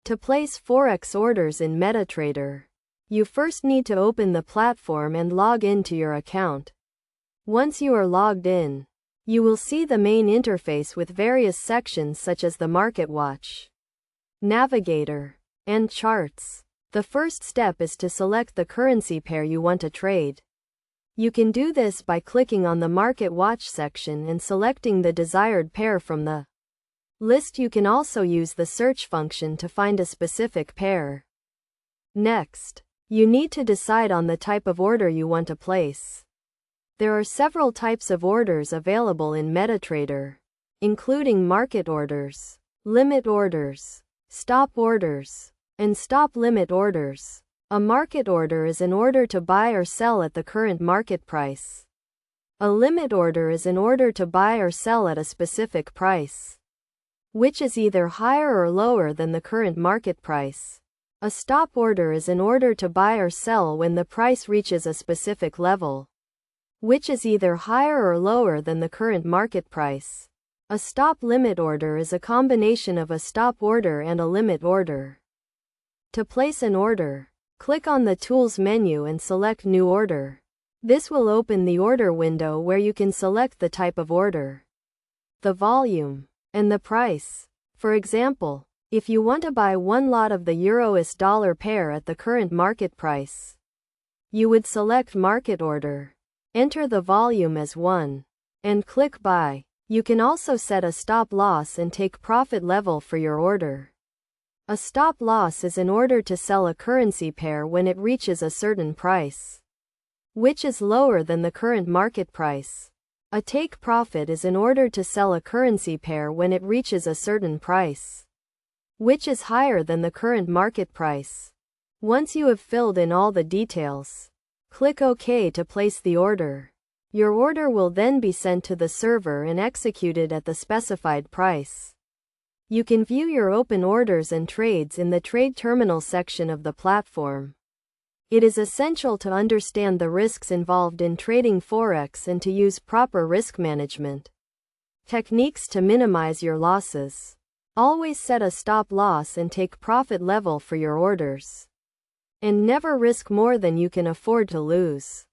To place Forex orders in MetaTrader, you first need to open the platform and log into your account. Once you are logged in, you will see the main interface with various sections such as the Market Watch, Navigator, and Charts. The first step is to select the currency pair you want to trade. You can do this by clicking on the Market Watch section and selecting the desired pair from the list. You can also use the search function to find a specific pair. Next, you need to decide on the type of order you want to place. There are several types of orders available in MetaTrader, including market orders, limit orders, stop orders, and stop limit orders. A market order is an order to buy or sell at the current market price. A limit order is an order to buy or sell at a specific price, which is either higher or lower than the current market price. A stop order is an order to buy or sell when the price reaches a specific level, which is either higher or lower than the current market price. A stop limit order is a combination of a stop order and a limit order. To place an order, click on the Tools menu and select New Order. This will open the order window where you can select the type of order, the volume, and the price. For example, if you want to buy one lot of the Euro/US pair at the current market price, you would select Market Order, enter the volume as 1, and click Buy. You can also set a stop loss and take profit level for your order. A stop loss is an order to sell a currency pair when it reaches a certain price, which is lower than the current market price. A take profit is an order to sell a currency pair when it reaches a certain price, which is higher than the current market price. Once you have filled in all the details, click OK to place the order. Your order will then be sent to the server and executed at the specified price. You can view your open orders and trades in the Trade Terminal section of the platform. It is essential to understand the risks involved in trading Forex and to use proper risk management techniques to minimize your losses. Always set a stop loss and take profit level for your orders, and never risk more than you can afford to lose.